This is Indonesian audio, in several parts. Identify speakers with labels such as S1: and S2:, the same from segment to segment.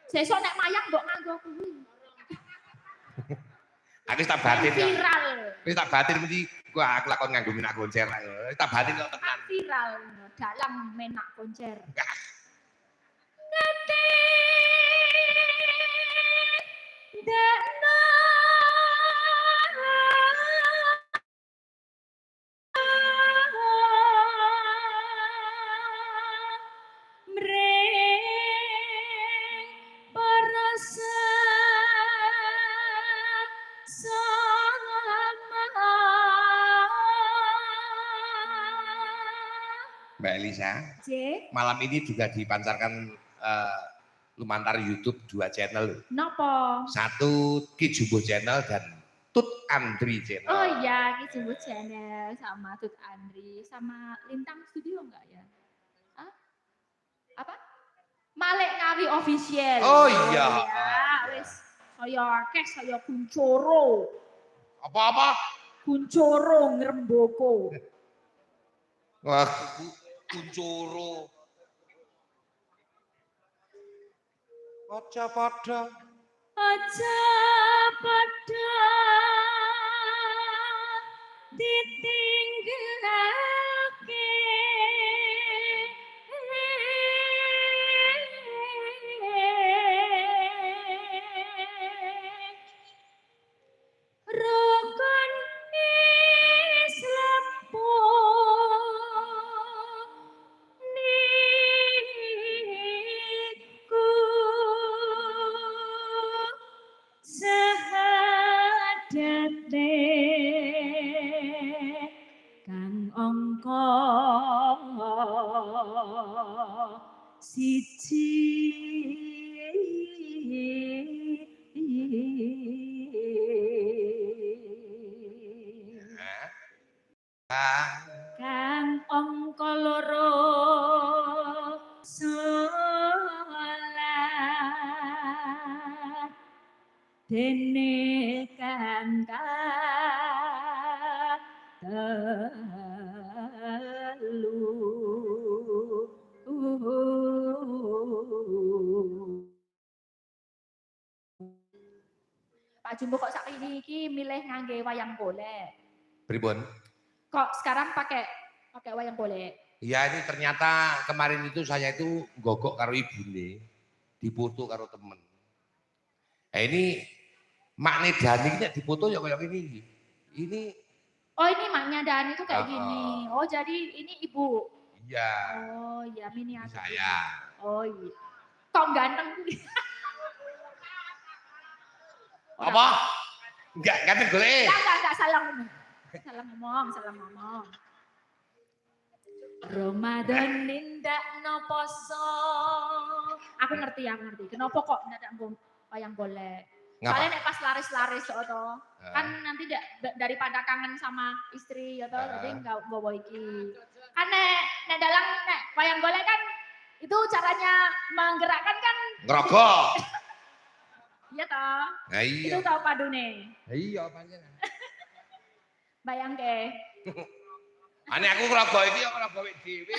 S1: Sesuk nek mayang mbok nganggo kuwi.
S2: Aku tak batin.
S1: Viral.
S2: Wis tak batin mesti aku lakon nganggo minak konser ae. Tak batin kok tenan.
S1: Viral dalam menak konser. Dekno
S2: Mbak Elisa,
S1: C.
S2: malam ini juga dipancarkan lumantar YouTube 2 channel.
S1: Nopo?
S2: Satu Ki Jumbo channel dan Tut Andri channel.
S1: Oh iya, Ki Jumbo channel sama Tut Andri sama Lintang Studio enggak ya? Hah? Apa? Malek Ngawi official.
S2: Oh iya.
S1: Wis saya akeh saya kuncoro.
S2: Apa-apa?
S1: Kuncoro ngremboko.
S2: Wah, kuncoro. Aja padha.
S1: Aja padha ditinggalake. Rukun Islam niku sahadate kang angka siji. Kang angka loro salat dene kang telu. Pak Jumbo kok saiki iki milih ngangge wayang golek.
S2: Pripun?
S1: Kok sekarang pakai wayang golek?
S2: Iya, ini ternyata kemarin itu saya itu gogok karo ibune, dipoto karo temen. Nah ini makne Dani ini dipoto ya kayak gini. Ini
S1: oh ini maknya Dani itu kayak gini. Oh jadi ini ibu.
S2: Iya.
S1: Oh iya miniatur.
S2: Saya.
S1: Oh iya. Kok ganteng kuwi?
S2: Apa? Enggak ganteng golek.
S1: Enggak salah ngomong. Salah ngomong. Ramadan nindakno poso. Aku ngerti. Kenapa kok ndak wayang golek? Soalnya nek pas laris-laris to. Kan nanti daripada kangen sama istri ya toh, jadi enggak bawa iki. Kan nek dalang nek wayang golek kan itu caranya menggerakkan kan
S2: ngerogok.
S1: Iya toh.
S2: Nah, iya.
S1: Itu tau padune.
S2: Iya pancen.
S1: Bayangke.
S2: Ane aku ngerogok iki ya ngerogok dhewe.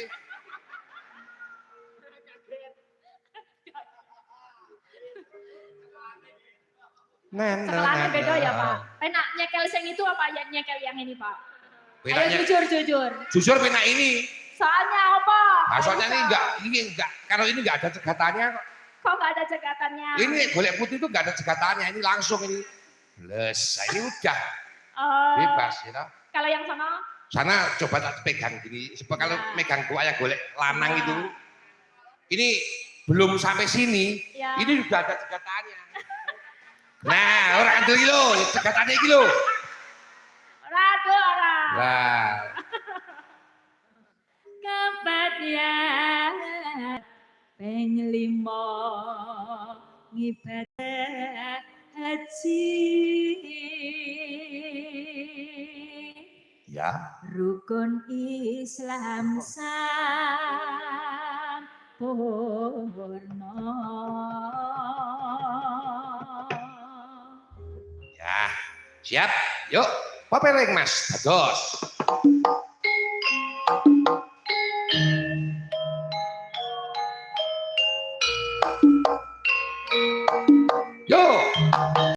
S1: Sekolahnya beda ya Pak. Penak nyekel sing itu apa ya nyekel yang ini Pak? Ayo jujur.
S2: Jujur penak ini.
S1: Soalnya apa?
S2: Nah, soalnya ini enggak. Kalau ini enggak ada cegatannya kok.
S1: Kok enggak ada cegatannya?
S2: Ini golek putih itu enggak ada cegatannya. Ini langsung ini. Les, ini udah. Bebas ya.
S1: Kalau yang sana?
S2: Sana coba tak pegang gini. Sebab kalau megang wayang golek lanang itu. Ini belum sampai sini. Ini sudah ada cegatannya. Nah, orang itu lho, cegatannya iki lho.
S1: Ora.
S2: Wah.
S1: Kepadanya peng 5 ngibadah haji.
S2: Ya.
S1: Rukun Islam sampurna.
S2: Ya, siap. Yuk, papeleng Mas. Dados.